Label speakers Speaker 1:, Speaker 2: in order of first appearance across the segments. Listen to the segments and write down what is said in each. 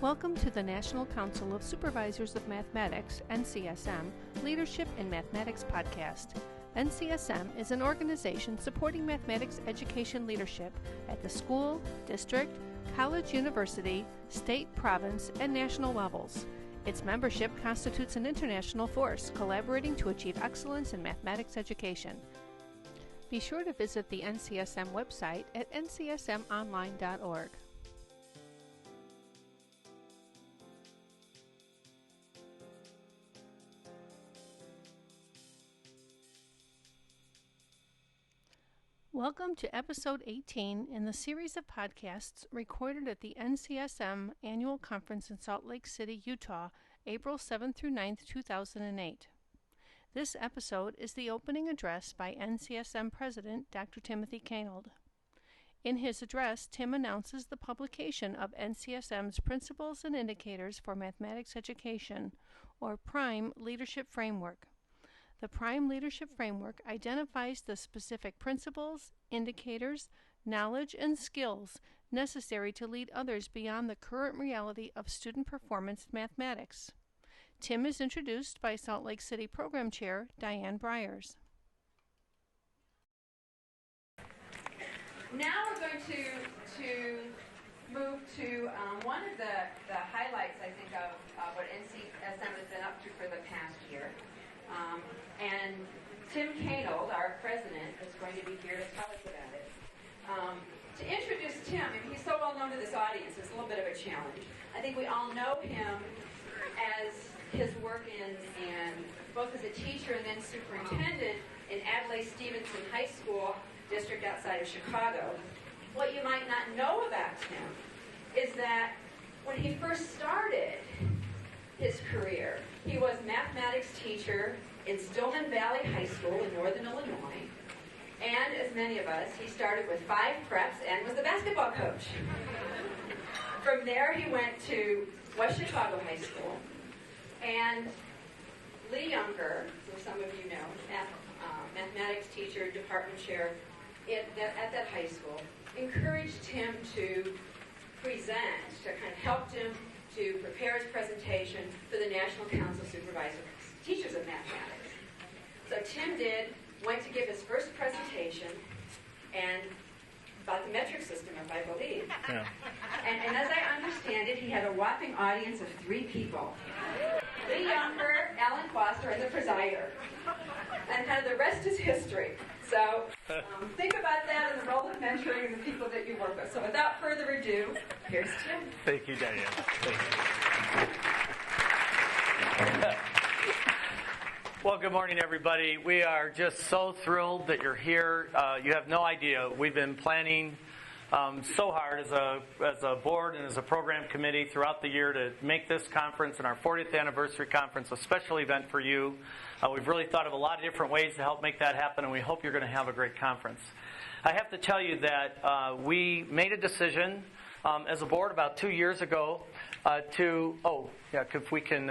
Speaker 1: Welcome to the National Council of Supervisors of Mathematics, NCSM, Leadership in Mathematics podcast. NCSM is an organization supporting mathematics education leadership at the school, district, college, university, state, province, and national levels. Its membership constitutes an international force collaborating to achieve excellence in mathematics education. Be sure to visit the NCSM website at ncsmonline.org. Welcome to episode 18 in the series of podcasts recorded at the NCSM Annual Conference in Salt Lake City, Utah, April 7th through 9th, 2008. This episode is the opening address by NCSM President Dr. Timothy Kanold. In his address, Tim announces the publication of NCSM's Principles and Indicators for Mathematics Education, or PRIME Leadership Framework. The PRIME Leadership Framework identifies the specific principles, indicators, knowledge, and skills necessary to lead others beyond the current reality of student performance in mathematics. Tim is introduced by Salt Lake City Program Chair Diane Bryers.
Speaker 2: Now we're going to move to one of the highlights, I think, of what NCSM has been up to for the past year. And Tim Kanold, our president, is going to be here to tell us about it. To introduce Tim, he's so well known to this audience, it's a little bit of a challenge. I think we all know him as his work in both as a teacher and then superintendent in Adlai Stevenson High School district outside of Chicago. What you might not know about Tim is that when he first started his career, he was mathematics teacher in Stillman Valley High School in northern Illinois. And as many of us, he started with 5 preps and was the basketball coach. From there, he went to West Chicago High School. And Lee Younger, who some of you know, mathematics teacher, department chair at that high school, encouraged him to present, to kind of helped him to prepare his presentation for the National Council of Supervisors Teachers of Mathematics. So Tim went to give his first presentation and about the metric system, if I believe. Yeah. And as I understand it, he had a whopping audience of 3 people. Lee Younger, Alan Foster, and the presider. And kind of the rest is history. So think about that and the role of mentoring and the people that you work with. So without further ado, here's Tim.
Speaker 3: Thank you, Diane. Thank you. Well, good morning, everybody. We are just so thrilled that you're here. You have no idea. We've been planning so hard as a board and as a program committee throughout the year to make this conference and our 40th anniversary conference a special event for you. We've really thought of a lot of different ways to help make that happen, and we hope you're going to have a great conference. I have to tell you that we made a decision as a board about 2 years ago if we can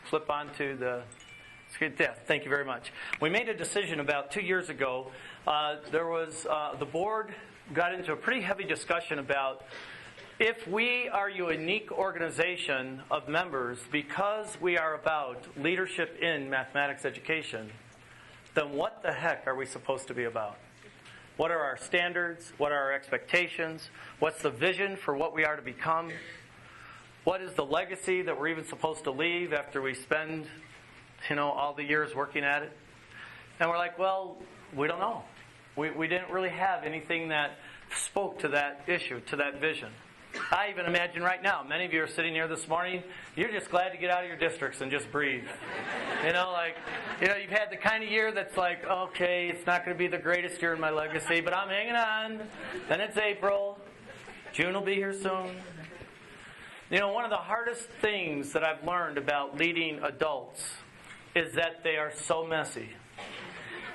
Speaker 3: flip on to the... Thank you very much. We made a decision about 2 years ago. The board got into a pretty heavy discussion about if we are a unique organization of members because we are about leadership in mathematics education, then what the heck are we supposed to be about? What are our standards? What are our expectations? What's the vision for what we are to become? What is the legacy that we're even supposed to leave after we spend all the years working at it? And we're like, well, we don't know. We didn't really have anything that spoke to that issue, to that vision. I even imagine right now, many of you are sitting here this morning, you're just glad to get out of your districts and just breathe. You've had the kind of year that's like, okay, it's not going to be the greatest year in my legacy, but I'm hanging on. Then it's April. June will be here soon. One of the hardest things that I've learned about leading adults is that they are so messy.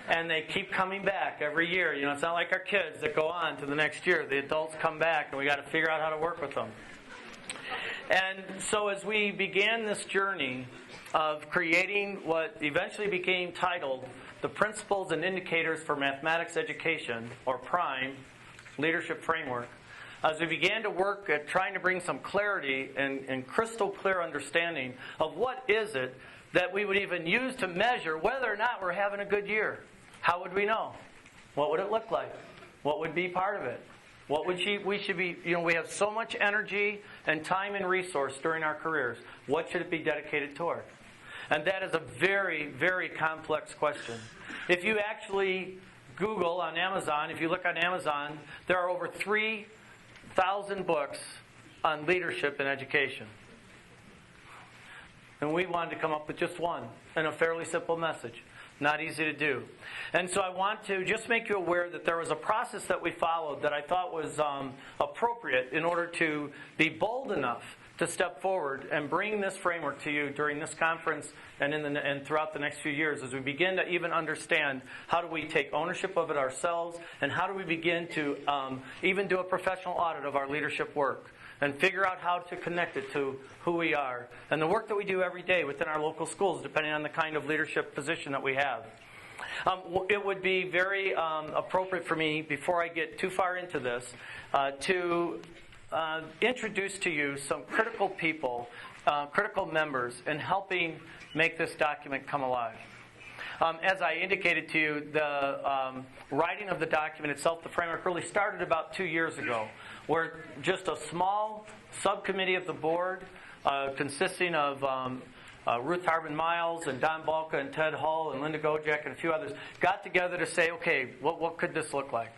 Speaker 3: And they keep coming back every year. It's not like our kids that go on to the next year. The adults come back, and we got to figure out how to work with them. And so as we began this journey of creating what eventually became titled the Principles and Indicators for Mathematics Education, or PRIME, Leadership Framework, as we began to work at trying to bring some clarity and crystal clear understanding of what is it that we would even use to measure whether or not we're having a good year. How would we know? What would it look like? What would be part of it? What would we should be, we have so much energy and time and resource during our careers. What should it be dedicated toward? And that is a very, very complex question. If you actually Google on Amazon, if you look on Amazon, there are over 3,000 books on leadership and education. And we wanted to come up with just one and a fairly simple message. Not easy to do. And so I want to just make you aware that there was a process that we followed that I thought was appropriate in order to be bold enough to step forward and bring this framework to you during this conference and throughout the next few years as we begin to even understand how do we take ownership of it ourselves and how do we begin to even do a professional audit of our leadership work and figure out how to connect it to who we are and the work that we do every day within our local schools, depending on the kind of leadership position that we have. It would be very appropriate for me, before I get too far into this, to introduce to you some critical people, critical members in helping make this document come alive. As I indicated to you, the writing of the document itself, the framework, really started about 2 years ago, where just a small subcommittee of the board, consisting of Ruth Harbin-Miles and Don Balka and Ted Hull and Linda Gojek and a few others, got together to say, okay, what could this look like?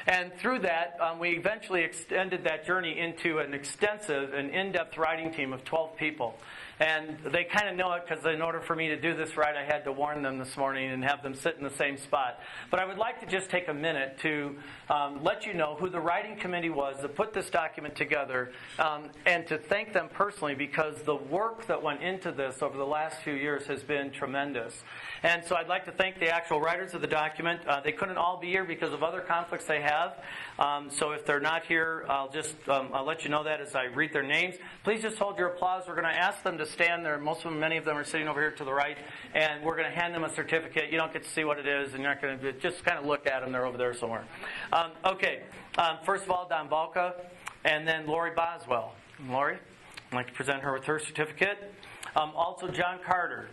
Speaker 3: And through that, we eventually extended that journey into an extensive and in-depth writing team of 12 people. And they kind of know it because in order for me to do this right, I had to warn them this morning and have them sit in the same spot. But I would like to just take a minute to let you know who the writing committee was that put this document together and to thank them personally because the work that went into this over the last few years has been tremendous. And so I'd like to thank the actual writers of the document. They couldn't all be here because of other conflicts they have. So if they're not here, I'll let you know that as I read their names. Please just hold your applause. We're going to ask them to stand there. Many of them are sitting over here to the right. And we're going to hand them a certificate. You don't get to see what it is, and you're not going to just kind of look at them. They're over there somewhere. Okay. First of all, Don Balka, and then Lori Boswell. Lori, I'd like to present her with her certificate. Also, John Carter.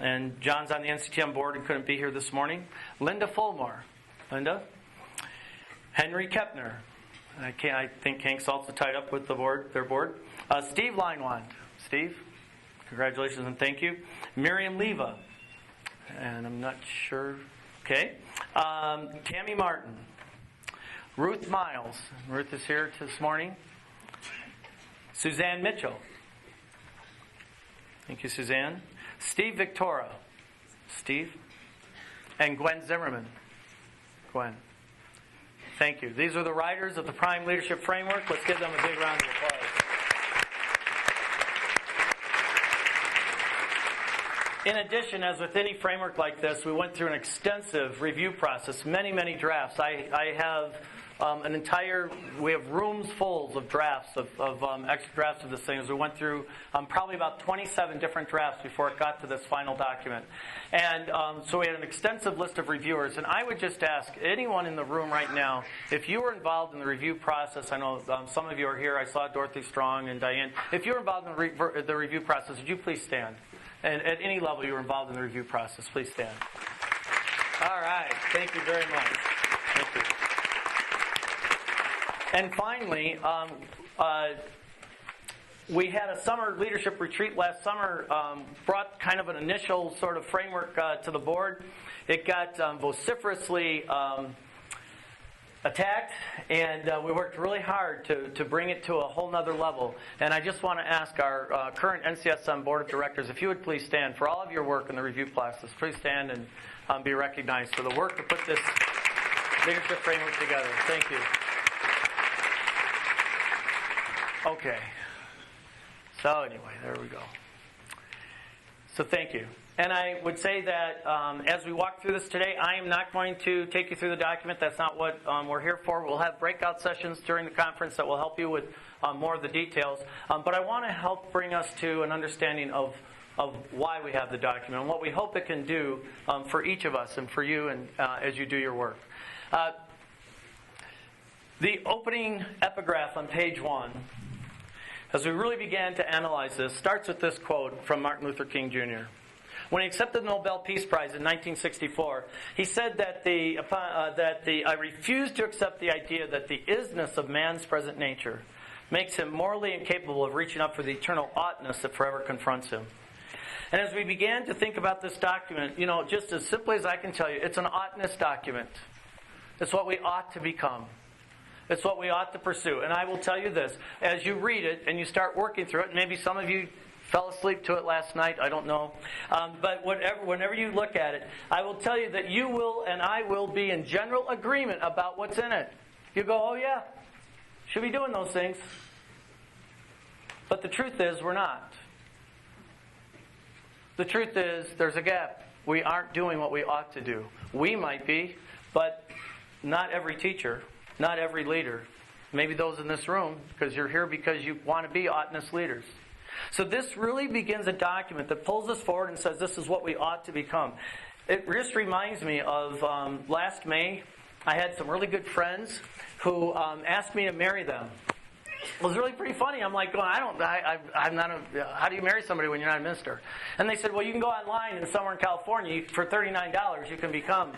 Speaker 3: And John's on the NCTM board and couldn't be here this morning. Linda Fulmore. Linda. Henry Kepner. I think Hank Salt's tied up with their board. Steve Linewand. Steve, congratulations and thank you. Miriam Leva. And I'm not sure. Okay. Tammy Martin. Ruth Miles. Ruth is here this morning. Suzanne Mitchell. Thank you, Suzanne. Steve Victoria. Steve. And Gwen Zimmerman. Gwen. Thank you. These are the writers of the Prime Leadership Framework. Let's give them a big round of applause. In addition, as with any framework like this, we went through an extensive review process, many drafts. I have we have rooms full of drafts, of extra drafts of this thing, as we went through probably about 27 different drafts before it got to this final document. And so we had an extensive list of reviewers. And I would just ask anyone in the room right now, if you were involved in the review process, I know some of you are here, I saw Dorothy Strong and Diane. If you were involved in the review process, would you please stand? And at any level you were involved in the review process, please stand. All right. Thank you very much. Thank you. And finally, we had a summer leadership retreat last summer, brought kind of an initial sort of framework to the board. It got vociferously attacked, and we worked really hard to bring it to a whole nother level. And I just want to ask our current NCSM Board of Directors, if you would please stand for all of your work in the review process. Please stand and be recognized for the work to put this leadership framework together. Thank you. Okay. So anyway, there we go. So thank you. And I would say that as we walk through this today, I am not going to take you through the document. That's not what we're here for. We'll have breakout sessions during the conference that will help you with more of the details. But I want to help bring us to an understanding of why we have the document and what we hope it can do for each of us and for you and as you do your work. The opening epigraph on page 1, as we really began to analyze this, starts with this quote from Martin Luther King Jr. When he accepted the Nobel Peace Prize in 1964, he said that I refuse to accept the idea that the isness of man's present nature makes him morally incapable of reaching up for the eternal oughtness that forever confronts him. And as we began to think about this document, just as simply as I can tell you, it's an oughtness document. It's what we ought to become. It's what we ought to pursue. And I will tell you this, as you read it and you start working through it, and maybe some of you fell asleep to it last night, I don't know. But whenever you look at it, I will tell you that you will and I will be in general agreement about what's in it. You go, oh yeah, should be doing those things. But the truth is, we're not. The truth is, there's a gap. We aren't doing what we ought to do. We might be, but not every teacher, not every leader. Maybe those in this room, because you're here because you want to be oughtness leaders. So this really begins a document that pulls us forward and says this is what we ought to become. It just reminds me of last May, I had some really good friends who asked me to marry them. It was really pretty funny. I'm like, I'm not how do you marry somebody when you're not a minister? And they said, well, you can go online and somewhere in California, for $39, you can become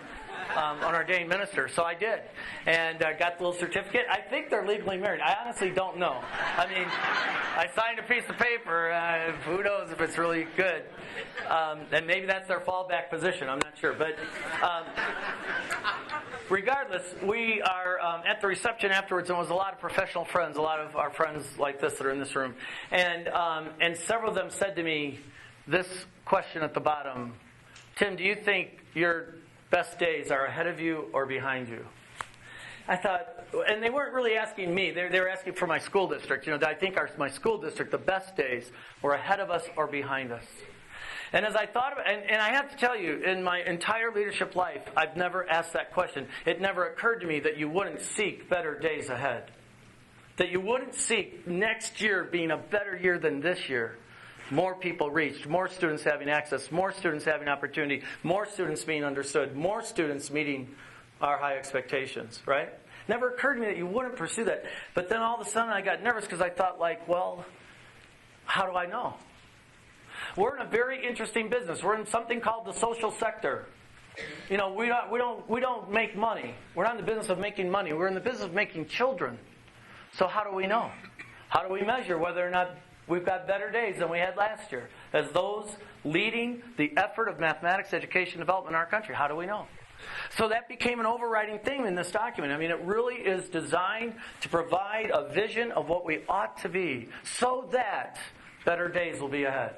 Speaker 3: an ordained minister. So I did. And got the little certificate. I think they're legally married. I honestly don't know. I mean, I signed a piece of paper. Who knows if it's really good. And maybe that's their fallback position. I'm not sure. But regardless, we are at the reception afterwards, and it was a lot of professional friends, a lot of our friends like this that are in this room. And several of them said to me this question at the bottom, Tim, do you think your best days are ahead of you or behind you? I thought, and they weren't really asking me, they were asking for my school district. I think my school district, the best days were ahead of us or behind us. And as I thought about it, and I have to tell you, in my entire leadership life, I've never asked that question. It never occurred to me that you wouldn't seek better days ahead. That you wouldn't seek next year being a better year than this year. More people reached, more students having access, more students having opportunity, more students being understood, more students meeting our high expectations, right? Never occurred to me that you wouldn't pursue that. But then all of a sudden I got nervous because I thought, well, how do I know? We're in a very interesting business. We're in something called the social sector. We don't make money. We're not in the business of making money. We're in the business of making children. So how do we know? How do we measure whether or not we've got better days than we had last year? As those leading the effort of mathematics education development in our country, how do we know? So that became an overriding theme in this document. I mean, it really is designed to provide a vision of what we ought to be so that better days will be ahead.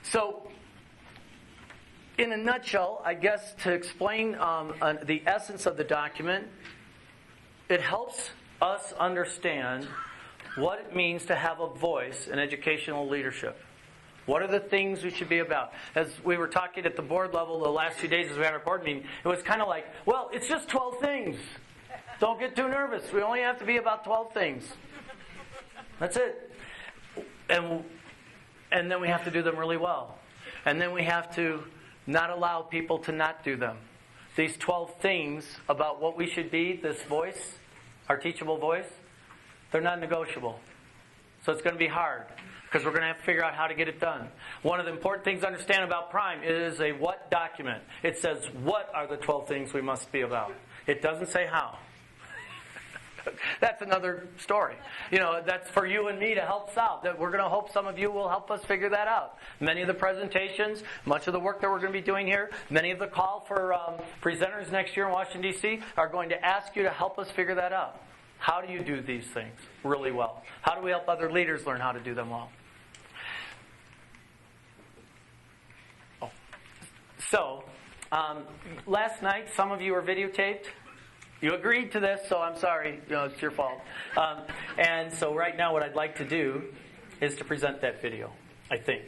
Speaker 3: So, in a nutshell, I guess to explain the essence of the document, it helps us understand what it means to have a voice in educational leadership. What are the things we should be about? As we were talking at the board level the last few days as we had our board meeting, it was kind of like, well, it's just 12 things. Don't get too nervous. We only have to be about 12 things. That's it. And then we have to do them really well. And then we have to not allow people to not do them. These 12 things about what we should be, this voice, our teachable voice, they're not negotiable. So it's going to be hard because we're going to have to figure out how to get it done. One of the important things to understand about Prime is a what document. It says what are the 12 things we must be about. It doesn't say how. That's another story. That's for you and me to help solve. That we're going to hope some of you will help us figure that out. Many of the presentations, much of the work that we're going to be doing here, many of the call for presenters next year in Washington, D.C. are going to ask you to help us figure that out. How do you do these things really well? How do we help other leaders learn how to do them well? So, last night, some of you were videotaped. You agreed to this, so I'm sorry. It's your fault. And so right now what I'd like to do is to present that video, I think.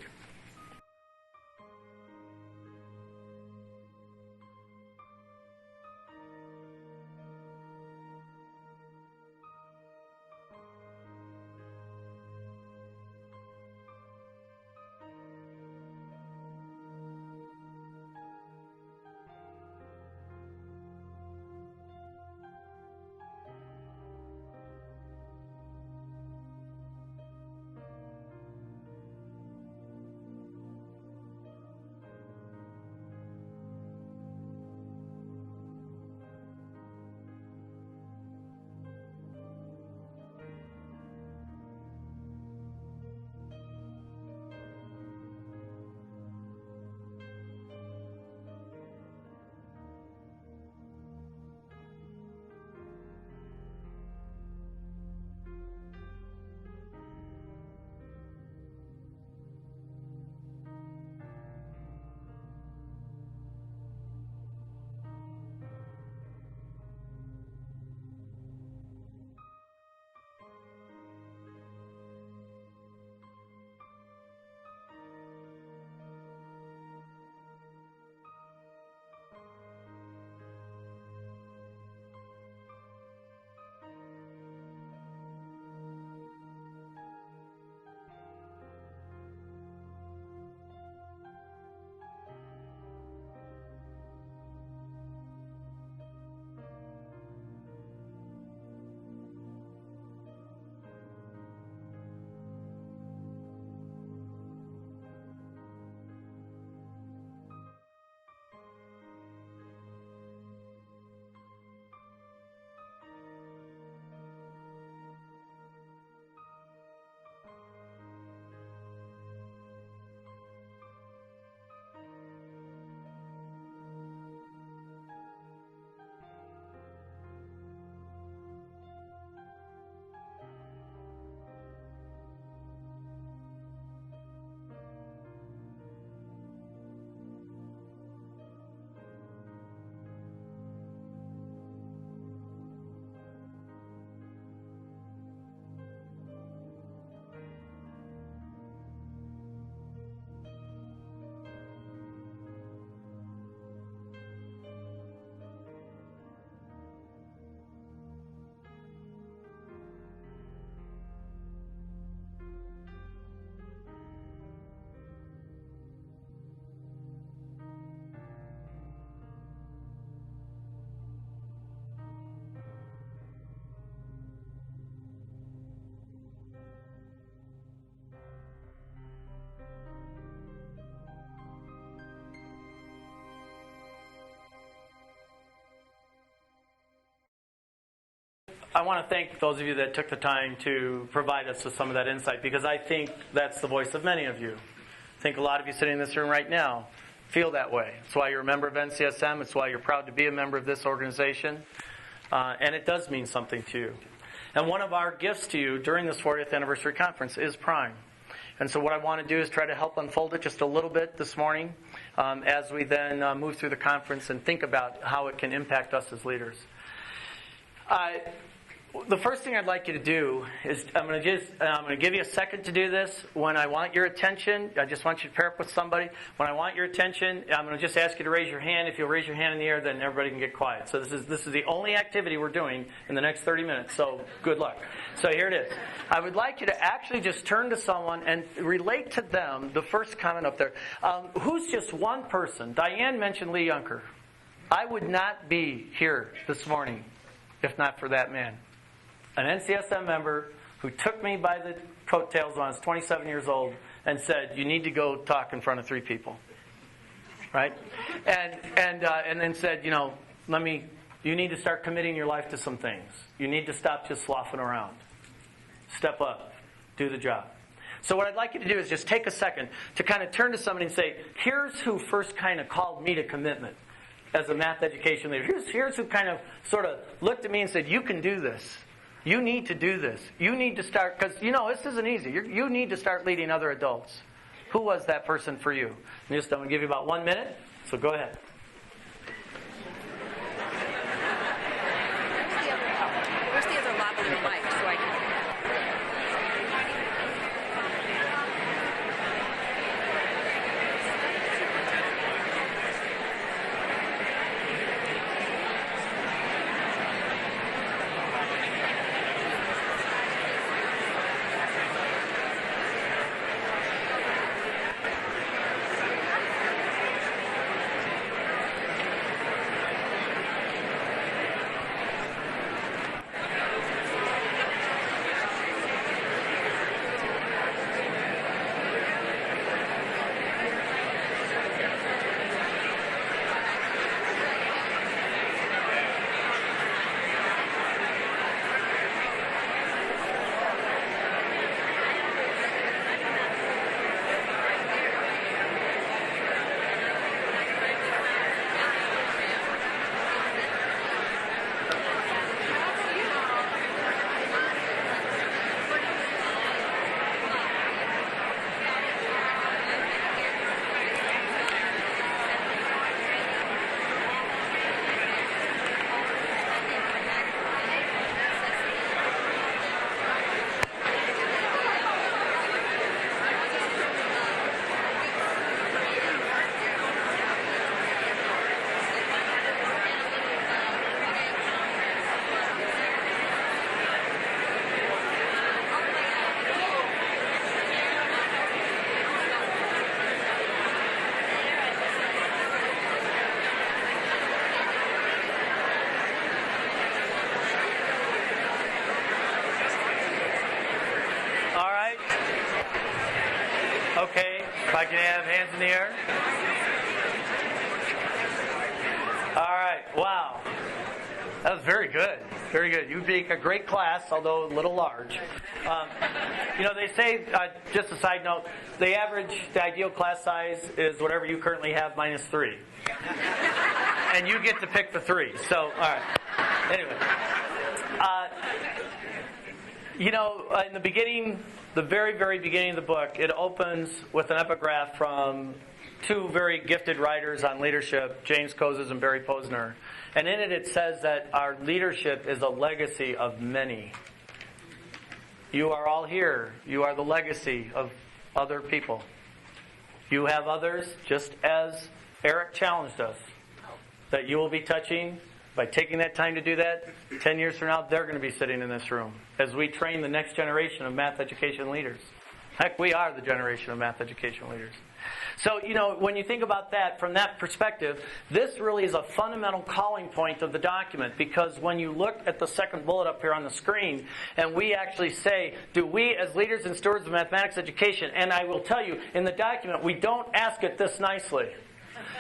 Speaker 3: I want to thank those of you that took the time to provide us with some of that insight, because I think that's the voice of many of you. I think a lot of you sitting in this room right now feel that way. It's why you're a member of NCSM. It's why you're proud to be a member of this organization. And it does mean something to you. And one of our gifts to you during this 40th anniversary conference is Prime. And so what I want to do is try to help unfold it just a little bit this morning as we then move through the conference and think about how it can impact us as leaders. The first thing I'd like you to do is I'm going to give you a second to do this. When I want your attention, I just want you to pair up with somebody. When I want your attention, I'm going to just ask you to raise your hand. If you'll raise your hand in the air, then everybody can get quiet. So this is the only activity we're doing in the next 30 minutes. So good luck. So here it is. I would like you to actually just turn to someone and relate to them the first comment up there. Who's just one person? Diane mentioned Lee Yunker. I would not be here this morning if not for that man. An NCSM member who took me by the coattails when I was 27 years old and said, you need to go talk in front of 3 people. Right? And then said, you need to start committing your life to some things. You need to stop just sloughing around. Step up. Do the job. So what I'd like you to do is just take a second to kind of turn to somebody and say, here's who first kind of called me to commitment as a math education leader. Here's who kind of sort of looked at me and said, you can do this. You need to do this. You need to start, because, this isn't easy. You need to start leading other adults. Who was that person for you? I'm going to give you about 1 minute, so go ahead.
Speaker 2: Where's the other lavalier mic so I can...
Speaker 3: Okay, if I can have hands in the air. All right, wow. That was very good. Very good. You make a great class, although a little large. They say, just a side note, the ideal class size is whatever you currently have minus 3. And you get to pick the 3. So, all right. Anyway. In the beginning, the very, very beginning of the book, it opens with an epigraph from 2 very gifted writers on leadership, James Kozes and Barry Posner. And in it says that our leadership is a legacy of many. You are all here. You are the legacy of other people. You have others, just as Eric challenged us, that you will be touching. By taking that time to do that, 10 years from now, they're going to be sitting in this room as we train the next generation of math education leaders. Heck, we are the generation of math education leaders. So, when you think about that from that perspective, this really is a fundamental calling point of the document, because when you look at the second bullet up here on the screen, and we actually say, do we as leaders and stewards of mathematics education, and I will tell you, in the document, we don't ask it this nicely.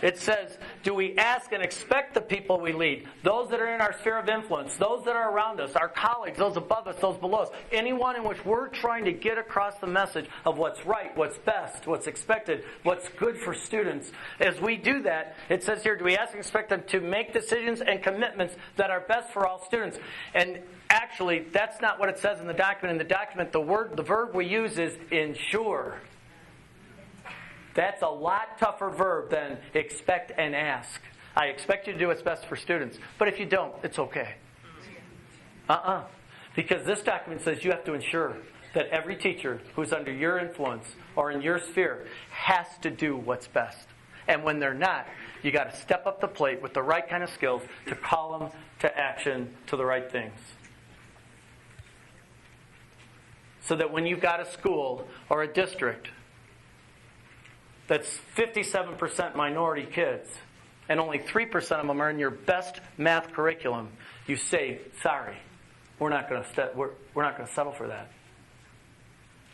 Speaker 3: It says, do we ask and expect the people we lead, those that are in our sphere of influence, those that are around us, our colleagues, those above us, those below us, anyone in which we're trying to get across the message of what's right, what's best, what's expected, what's good for students. As we do that, it says here, do we ask and expect them to make decisions and commitments that are best for all students? And actually, that's not what it says in the document. In the document, the verb we use is ensure. That's a lot tougher verb than expect and ask. I expect you to do what's best for students. But if you don't, it's okay. Because this document says you have to ensure that every teacher who's under your influence or in your sphere has to do what's best. And when they're not, you got to step up the plate with the right kind of skills to call them to action to the right things. So that when you've got a school or a district that's 57% minority kids, and only 3% of them are in your best math curriculum, you say, sorry, we're not going to settle for that.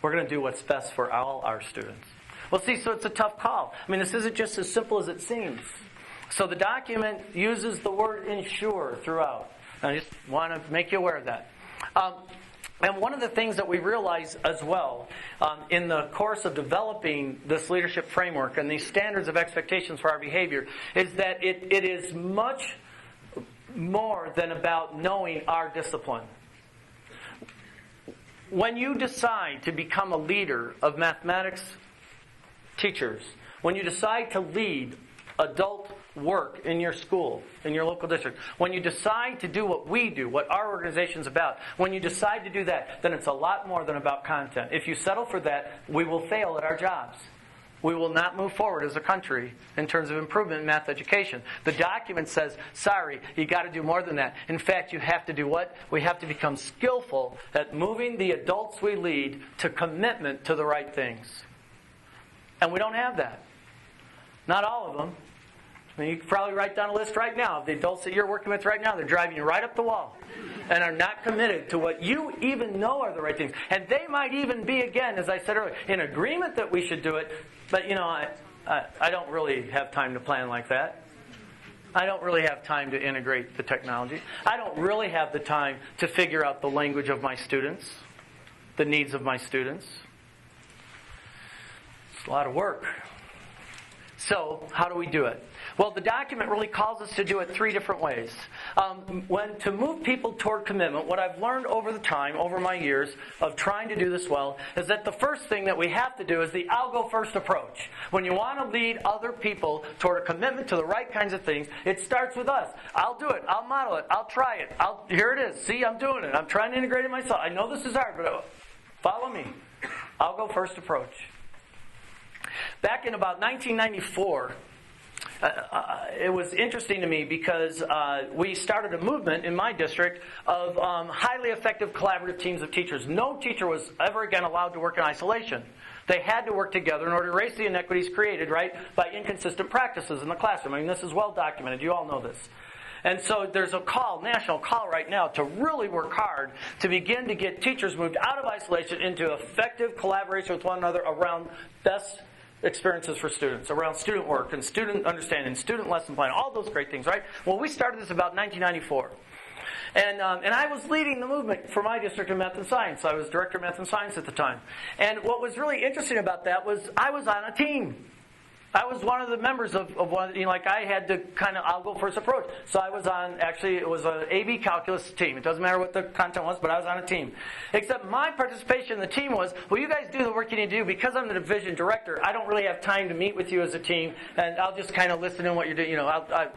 Speaker 3: We're going to do what's best for all our students. Well, see, so it's a tough call. I mean, this isn't just as simple as it seems. So the document uses the word ensure throughout. I just want to make you aware of that. And one of the things that we realize as well in the course of developing this leadership framework and these standards of expectations for our behavior is that it is much more than about knowing our discipline. When you decide to become a leader of mathematics teachers, when you decide to lead adult work in your school, in your local district, when you decide to do what we do, what our organization's about, when you decide to do that, then it's a lot more than about content. If you settle for that, we will fail at our jobs. We will not move forward as a country in terms of improvement in math education. The document says, sorry, you got to do more than that. In fact, you have to do what? We have to become skillful at moving the adults we lead to commitment to the right things. And we don't have that. Not all of them. I mean, you can probably write down a list right now of the adults that you're working with right now. They're driving you right up the wall and are not committed to what you even know are the right things. And they might even be, again, as I said earlier, in agreement that we should do it. But, I don't really have time to plan like that. I don't really have time to integrate the technology. I don't really have the time to figure out the language of my students, the needs of my students. It's a lot of work. So, how do we do it? Well, the document really calls us to do it three different ways. To move people toward commitment, what I've learned over my years of trying to do this well, is that the first thing that we have to do is the I'll go first approach. When you want to lead other people toward a commitment to the right kinds of things, it starts with us. I'll do it. I'll model it. I'll try it. Here it is. See, I'm doing it. I'm trying to integrate it myself. I know this is hard, but follow me. I'll go first approach. Back in about 1994, it was interesting to me because we started a movement in my district of highly effective collaborative teams of teachers. No teacher was ever again allowed to work in isolation. They had to work together in order to erase the inequities created, right, by inconsistent practices in the classroom. I mean, this is well documented. You all know this. And so there's a national call right now to really work hard to begin to get teachers moved out of isolation into effective collaboration with one another around best experiences for students, around student work and student understanding, student lesson plan, all those great things, right? Well, we started this about 1994. And I was leading the movement for my district in math and science. I was director of math and science at the time. And what was really interesting about that was I was on a team. I was one of the members of one, I had to I'll go first approach. So I was on, actually, it was an AB calculus team. It doesn't matter what the content was, but I was on a team. Except my participation in the team was, well, you guys do the work you need to do. Because I'm the division director, I don't really have time to meet with you as a team, and I'll just listen in what you're doing. It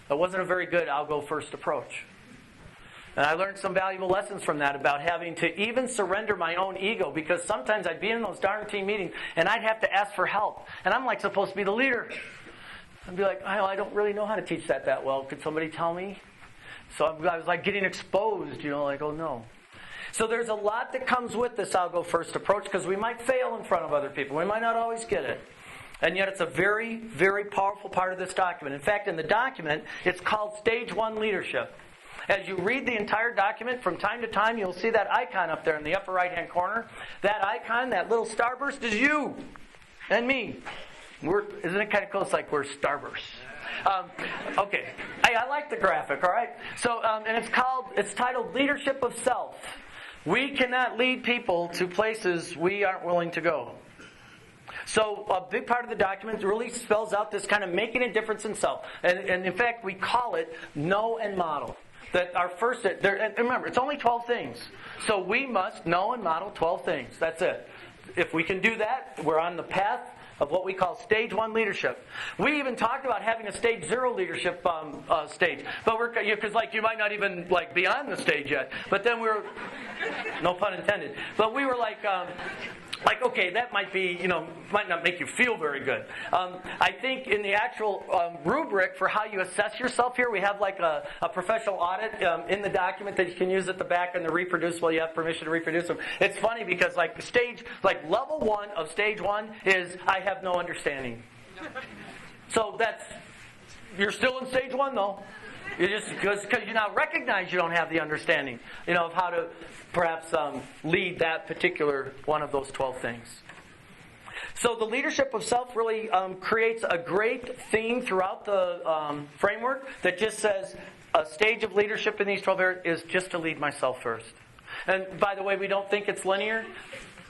Speaker 3: wasn't a very good I'll go first approach. And I learned some valuable lessons from that about having to even surrender my own ego, because sometimes I'd be in those darn team meetings and I'd have to ask for help. And I'm supposed to be the leader. I'd be like, I don't really know how to teach that well. Could somebody tell me? So I was getting exposed, oh no. So there's a lot that comes with this I'll go first approach, because we might fail in front of other people. We might not always get it. And yet it's a very, very powerful part of this document. In fact, in the document, it's called Stage 1 Leadership. As you read the entire document, from time to time, you'll see that icon up there in the upper right-hand corner. That icon, that little starburst, is you and me. Isn't it kind of cool? It's like we're starbursts. Okay. Hey, I like the graphic, all right? So, and it's titled Leadership of Self. We cannot lead people to places we aren't willing to go. So a big part of the document really spells out this kind of making a difference in self. And in fact, we call it know and model. That our first, and remember, it's only 12 things. So we must know and model 12 things. That's it. If we can do that, we're on the path of what we call stage 1 leadership. We even talked about having a stage 0 leadership stage, but because you might not even be on the stage yet. But then we're, no pun intended. But we were okay, that might not make you feel very good. I think in the actual rubric for how you assess yourself here, we have a professional audit in the document that you can use at the back, and they're reproducible. You have permission to reproduce them. It's funny because level 1 of stage 1 is I have no understanding. So you're still in stage 1 though. You just because you now recognize you don't have the understanding, of how to perhaps lead that particular one of those 12 things. So the leadership of self really creates a great theme throughout the framework that just says a stage of leadership in these 12 areas is just to lead myself first. And by the way, we don't think it's linear.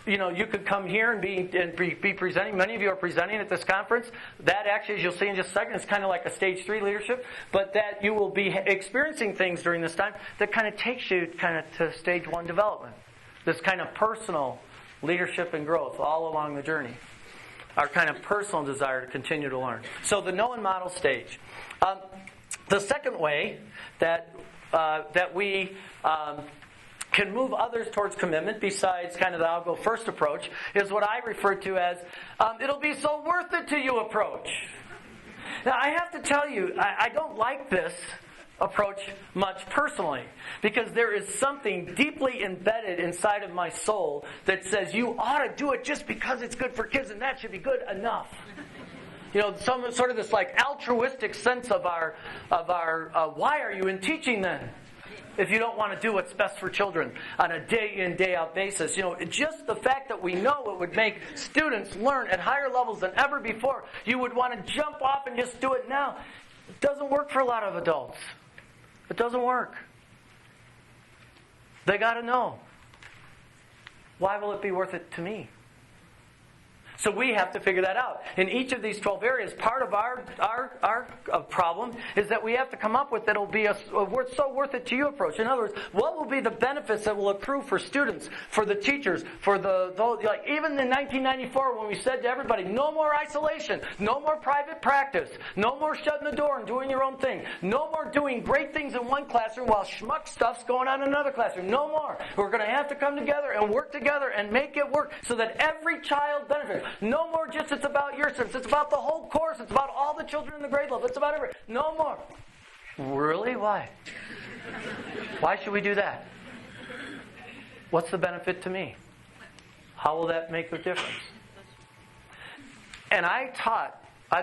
Speaker 3: You could come here and be presenting. Many of you are presenting at this conference. That actually, as you'll see in just a second, is kind of like a stage 3 leadership. But that you will be experiencing things during this time that kind of takes you to stage 1 development. This kind of personal leadership and growth all along the journey. Our kind of personal desire to continue to learn. So the know and model stage. The second way that we can move others towards commitment, besides kind of the I'll go first approach, is what I refer to as it'll be so worth it to you approach. Now, I have to tell you, I don't like this approach much personally, because there is something deeply embedded inside of my soul that says you ought to do it just because it's good for kids, and that should be good enough. Some sort of this altruistic sense of our why are you in teaching then? If you don't want to do what's best for children on a day-in, day-out basis. Just the fact that we know it would make students learn at higher levels than ever before, you would want to jump off and just do it now. It doesn't work for a lot of adults. It doesn't work. They got to know. Why will it be worth it to me? So we have to figure that out. In each of these 12 areas, part of our problem is that we have to come up with that'll be a so worth it to you approach. In other words, what will be the benefits that will accrue for students, for the teachers, for even in 1994 when we said to everybody, no more isolation, no more private practice, no more shutting the door and doing your own thing, no more doing great things in one classroom while schmuck stuff's going on in another classroom. No more. We're going to have to come together and work together and make it work so that every child benefits. No more just it's about your students. It's about the whole course. It's about all the children in the grade level. It's about everything. No more. Really? Why? Why should we do that? What's the benefit to me? How will that make a difference? And I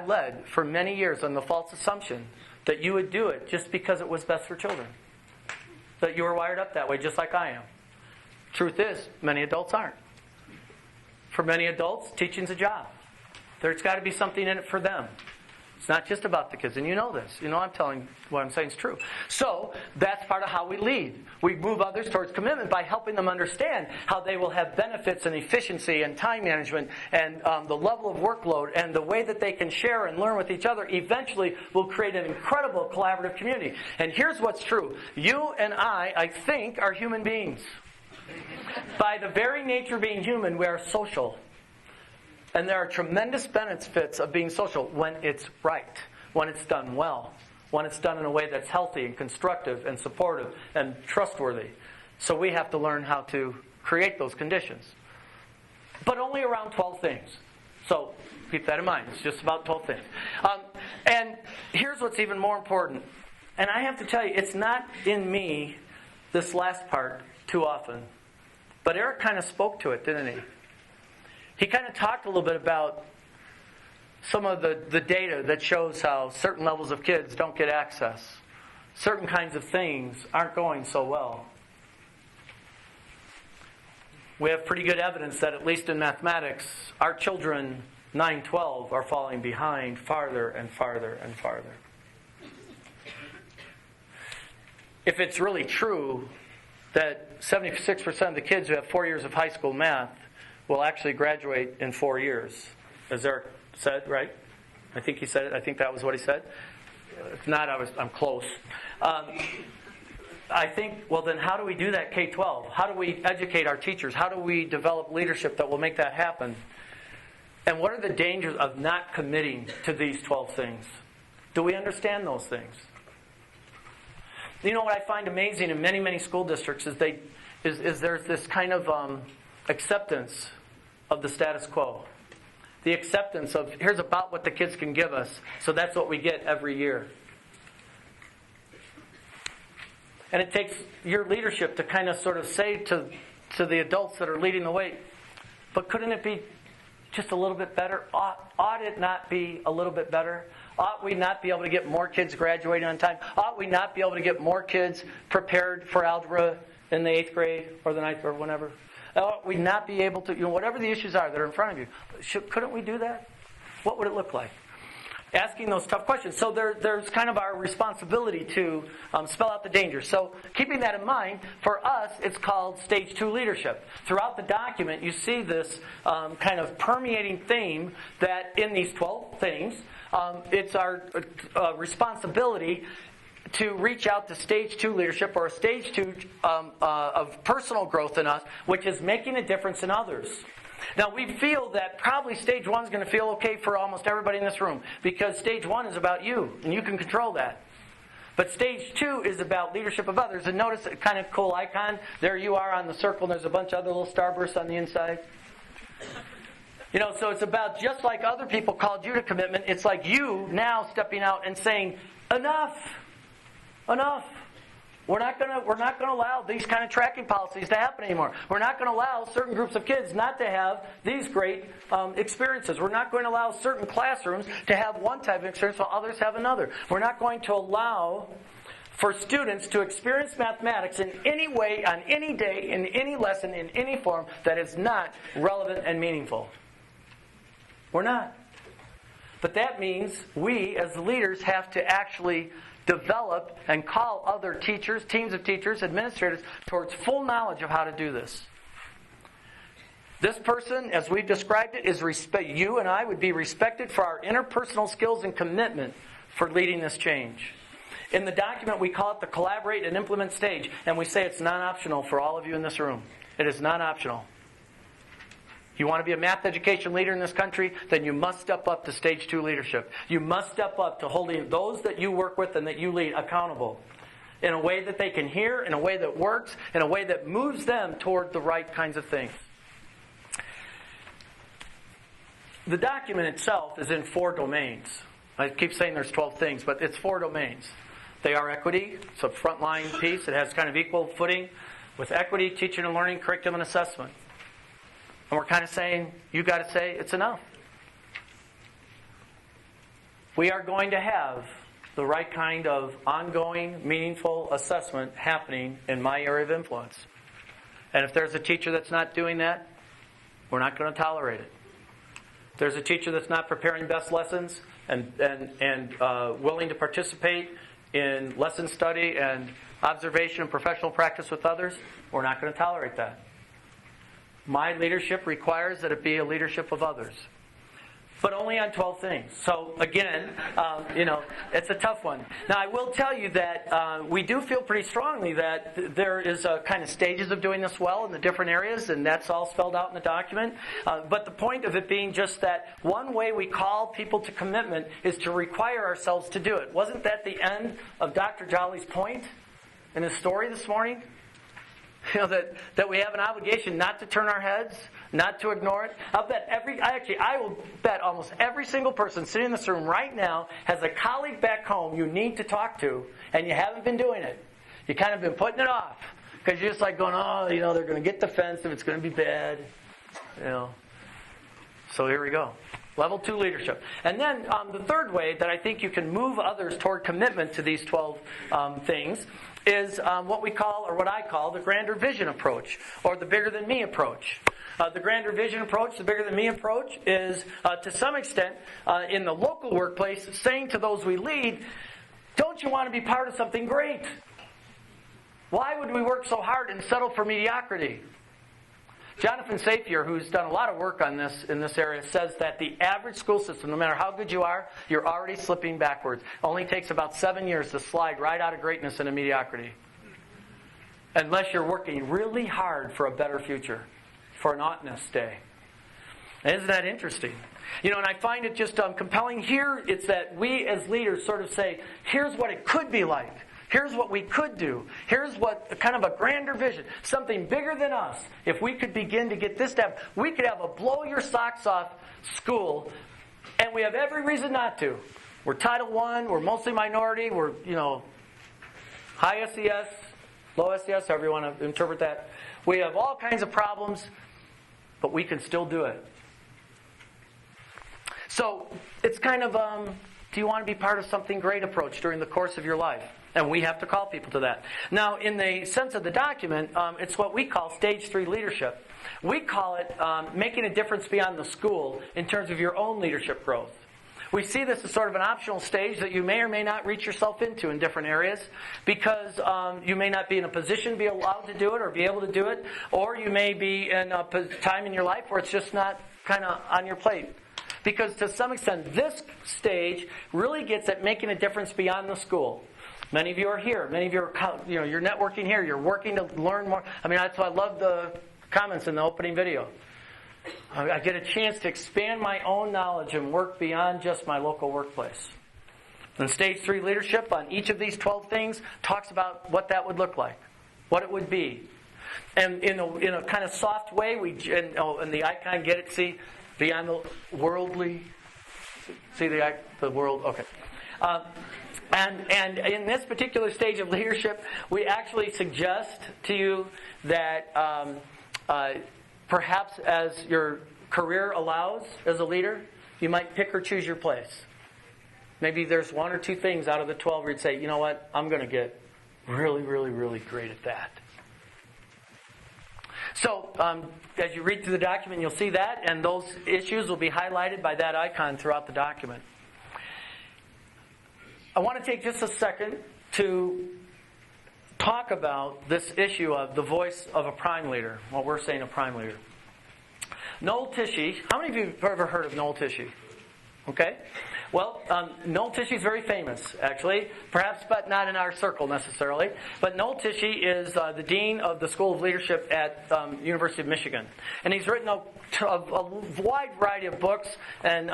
Speaker 3: led for many years on the false assumption that you would do it just because it was best for children. That you were wired up that way just like I am. Truth is, many adults aren't. For many adults, teaching's a job. There's got to be something in it for them. It's not just about the kids, and you know this. I'm telling what I'm saying is true. So that's part of how we lead. We move others towards commitment by helping them understand how they will have benefits and efficiency and time management and the level of workload and the way that they can share and learn with each other eventually will create an incredible collaborative community. And here's what's true. You and I think, are human beings. By the very nature of being human, we are social. And there are tremendous benefits of being social when it's right, when it's done well, when it's done in a way that's healthy and constructive and supportive and trustworthy. So we have to learn how to create those conditions. But only around 12 things. So keep that in mind. It's just about 12 things. And here's what's even more important. And I have to tell you, it's not in me, this last part, too often. But Eric kind of spoke to it, didn't he? He kind of talked a little bit about some of the data that shows how certain levels of kids don't get access. Certain kinds of things aren't going so well. We have pretty good evidence that, at least in mathematics, our children 9, 12 are falling behind farther and farther and farther. If it's really true that 76% of the kids who have 4 years of high school math will actually graduate in 4 years, as Eric said, right? I think he said it. I think that was what he said. If not, I'm close. I think, well, then how do we do that K-12? How do we educate our teachers? How do we develop leadership that will make that happen? And what are the dangers of not committing to these 12 things? Do we understand those things? You know what I find amazing in many, many school districts is there's this kind of acceptance of the status quo. The acceptance of, here's about what the kids can give us, so that's what we get every year. And it takes your leadership to kind of sort of say to the adults that are leading the way, but couldn't it be just a little bit better? Ought it not be a little bit better? Ought we not be able to get more kids graduating on time? Ought we not be able to get more kids prepared for algebra in the 8th grade or the 9th or whenever? Ought we not be able to, whatever the issues are that are in front of you, couldn't we do that? What would it look like? Asking those tough questions. So there's kind of our responsibility to spell out the dangers. So keeping that in mind, for us, it's called Stage 2 leadership. Throughout the document, you see this kind of permeating theme that in these 12 things, it's our responsibility to reach out to Stage 2 leadership, or a Stage 2 of personal growth in us, which is making a difference in others. Now, we feel that probably Stage 1 is going to feel okay for almost everybody in this room, because Stage 1 is about you, and you can control that. But Stage 2 is about leadership of others. And notice a kind of cool icon. There you are on the circle, and there's a bunch of other little starbursts on the inside. So it's about, just like other people called you to commitment, it's like you now stepping out and saying, enough. Enough. We're not going to allow these kind of tracking policies to happen anymore. We're not going to allow certain groups of kids not to have these great experiences. We're not going to allow certain classrooms to have one type of experience while others have another. We're not going to allow for students to experience mathematics in any way, on any day, in any lesson, in any form that is not relevant and meaningful. We're not. But that means we, as the leaders, have to actually develop and call other teachers, teams of teachers, administrators, towards full knowledge of how to do this. This person, as we've described it, is you and I would be respected for our interpersonal skills and commitment for leading this change. In the document, we call it the collaborate and implement stage, and we say it's non-optional for all of you in this room. It is non-optional. You want to be a math education leader in this country, then you must step up to Stage 2 leadership. You must step up to holding those that you work with and that you lead accountable in a way that they can hear, in a way that works, in a way that moves them toward the right kinds of things. The document itself is in 4 domains. I keep saying there's 12 things, but it's 4 domains. They are equity. It's a frontline piece. It has kind of equal footing with equity, teaching and learning, curriculum, and assessment. And we're kind of saying, you got to say, it's enough. We are going to have the right kind of ongoing, meaningful assessment happening in my area of influence. And if there's a teacher that's not doing that, we're not going to tolerate it. If there's a teacher that's not preparing best lessons and willing to participate in lesson study and observation and professional practice with others, we're not going to tolerate that. My leadership requires that it be a leadership of others. But only on 12 things. So again, it's a tough one. Now I will tell you that we do feel pretty strongly that there is a kind of stages of doing this well in the different areas, and that's all spelled out in the document. But the point of it being just that one way we call people to commitment is to require ourselves to do it. Wasn't that the end of Dr. Jolly's point in his story this morning? That we have an obligation not to turn our heads, not to ignore it. I will bet almost every single person sitting in this room right now has a colleague back home you need to talk to, and you haven't been doing it. You kind of been putting it off because you're just like going, they're going to get defensive. It's going to be bad. So here we go. Level 2 leadership. And then the third way that I think you can move others toward commitment to these 12 things is what we call, or what I call, the grander vision approach, or the bigger than me approach. The grander vision approach, the bigger than me approach, is to some extent in the local workplace saying to those we lead, don't you want to be part of something great? Why would we work so hard and settle for mediocrity? Jonathan Safier, who's done a lot of work on this in this area, says that the average school system, no matter how good you are, you're already slipping backwards. It only takes about 7 years to slide right out of greatness into mediocrity. Unless you're working really hard for a better future, for an oughtness day. Isn't that interesting? And I find it just compelling here. It's that we as leaders sort of say, here's what it could be like. Here's what we could do. Here's what kind of a grander vision, something bigger than us. If we could begin to get this down, we could have a blow your socks off school, and we have every reason not to. We're Title I, we're mostly minority, we're, high SES, low SES, however you want to interpret that. We have all kinds of problems, but we can still do it. So, it's kind of, do you want to be part of something great approach during the course of your life? And we have to call people to that. Now, in the sense of the document, it's what we call Stage 3 leadership. We call it making a difference beyond the school in terms of your own leadership growth. We see this as sort of an optional stage that you may or may not reach yourself into in different areas because you may not be in a position to be allowed to do it or be able to do it, or you may be in a time in your life where it's just not kind of on your plate. Because to some extent, this stage really gets at making a difference beyond the school. Many of you are here. Many of you are, you're networking here. You're working to learn more. That's why I love the comments in the opening video. I get a chance to expand my own knowledge and work beyond just my local workplace. And Stage 3 leadership on each of these 12 things talks about what that would look like, what it would be. And in a kind of soft way, and the icon, get it, see, beyond the worldly, see the world, okay. And in this particular stage of leadership, we actually suggest to you that perhaps as your career allows as a leader, you might pick or choose your place. Maybe there's one or two things out of the 12 where you'd say, you know what, I'm going to get really, really, really great at that. So, as you read through the document, you'll see that, and those issues will be highlighted by that icon throughout the document. I want to take just a second to talk about this issue of the voice of a prime leader, what we're saying a prime leader. Noel Tishy, how many of you have ever heard of Noel Tishy? Okay. Well, Noel Tishy is very famous, actually. Perhaps, but not in our circle necessarily. But Noel Tishy is the dean of the School of Leadership at University of Michigan. And he's written a wide variety of books and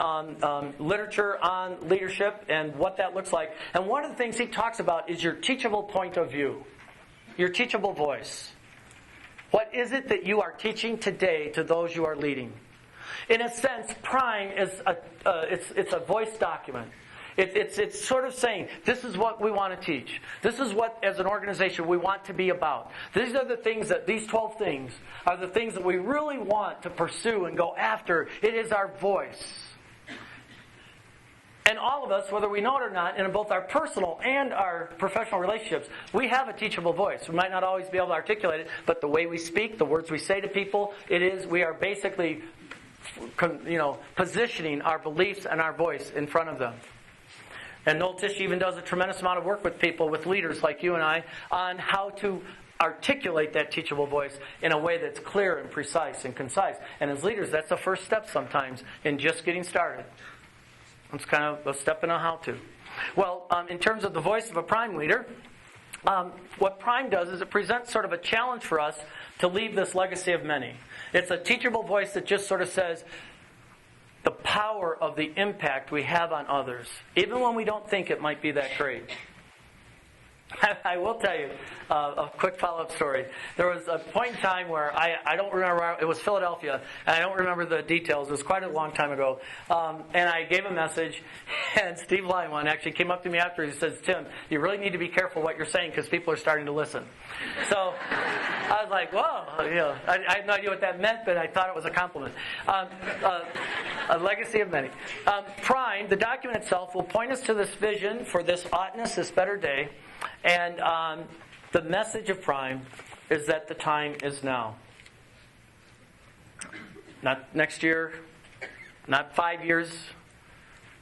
Speaker 3: literature on leadership and what that looks like. And one of the things he talks about is your teachable point of view, your teachable voice. What is it that you are teaching today to those you are leading? In a sense, Prime is it's a voice document. It's sort of saying, this is what we want to teach. This is what, as an organization, we want to be about. These are the things these 12 things are the things that we really want to pursue and go after. It is our voice. And all of us, whether we know it or not, in both our personal and our professional relationships, we have a teachable voice. We might not always be able to articulate it, but the way we speak, the words we say to people, we are basically positioning our beliefs and our voice in front of them. And Noel Tish even does a tremendous amount of work with people, with leaders like you and I, on how to articulate that teachable voice in a way that's clear and precise and concise. And as leaders, that's the first step sometimes in just getting started. It's kind of a step in a how-to. Well, in terms of the voice of a prime leader, what Prime does is it presents sort of a challenge for us to leave this legacy of many. It's a teachable voice that just sort of says the power of the impact we have on others, even when we don't think it might be that great. I will tell you a quick follow-up story. There was a point in time where I don't remember, it was Philadelphia, and I don't remember the details. It was quite a long time ago. And I gave a message, and Steve Lyman actually came up to me after. He says, Tim, you really need to be careful what you're saying because people are starting to listen. So I was like, whoa. I had no idea what that meant, but I thought it was a compliment. A legacy of many. Prime, the document itself, will point us to this vision for this oughtness, this better day. And the message of Prime is that the time is now. Not next year, not 5 years,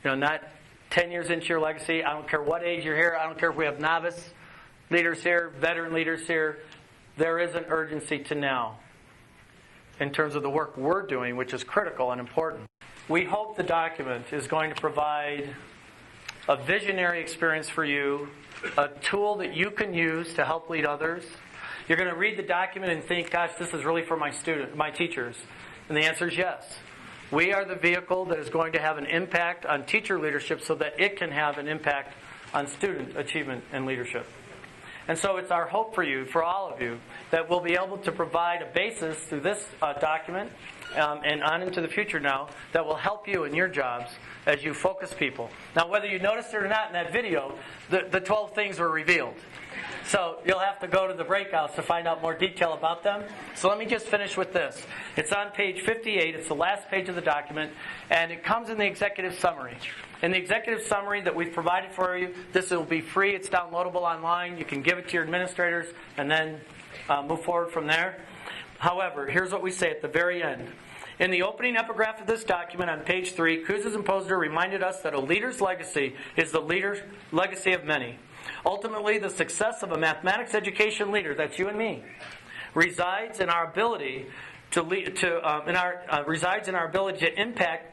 Speaker 3: not 10 years into your legacy. I don't care what age you're here. I don't care if we have novice leaders here, veteran leaders here. There is an urgency to now in terms of the work we're doing, which is critical and important. We hope the document is going to provide a visionary experience for you, a tool that you can use to help lead others. You're going to read the document and think, gosh, this is really for my teachers. And the answer is yes. We are the vehicle that is going to have an impact on teacher leadership so that it can have an impact on student achievement and leadership. And so it's our hope for you, for all of you, that we'll be able to provide a basis through this document and on into the future now that will help you in your jobs as you focus people. Now, whether you noticed it or not in that video, the 12 things were revealed. So you'll have to go to the breakouts to find out more detail about them. So let me just finish with this. It's on page 58. It's the last page of the document, and it comes in the executive summary. In the executive summary that we've provided for you, this will be free. It's downloadable online. You can give it to your administrators and then move forward from there. However, here's what we say at the very end. In the opening epigraph of this document on page 3, Kouzes and Posner reminded us that a leader's legacy is the leader's legacy of many. Ultimately, the success of a mathematics education leader, that's you and me, resides in our ability to impact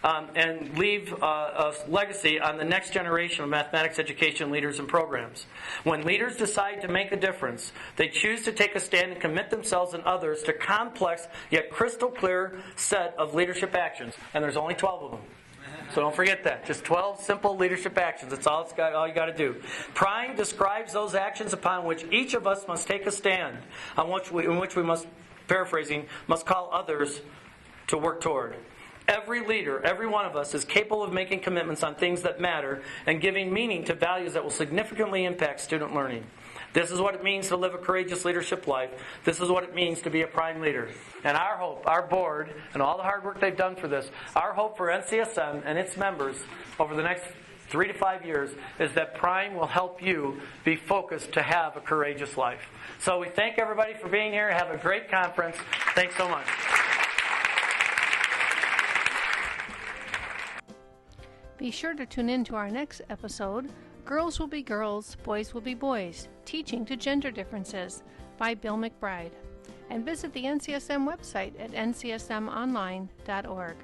Speaker 3: and leave a legacy on the next generation of mathematics education leaders and programs. When leaders decide to make a difference, they choose to take a stand and commit themselves and others to complex yet crystal clear set of leadership actions. And there's only 12 of them. So don't forget that. Just 12 simple leadership actions. That's all you got to do. Prime describes those actions upon which each of us must take a stand, in which we must, paraphrasing, must call others to work toward. Every leader, every one of us, is capable of making commitments on things that matter and giving meaning to values that will significantly impact student learning. This is what it means to live a courageous leadership life. This is what it means to be a prime leader. And our hope, our board, and all the hard work they've done for this, our hope for NCSM and its members over the next 3 to 5 years is that Prime will help you be focused to have a courageous life. So we thank everybody for being here. Have a great conference. Thanks so much.
Speaker 1: Be sure to tune in to our next episode, Girls Will Be Girls, Boys Will Be Boys, Teaching to Gender Differences by Bill McBride. And visit the NCSM website at ncsmonline.org.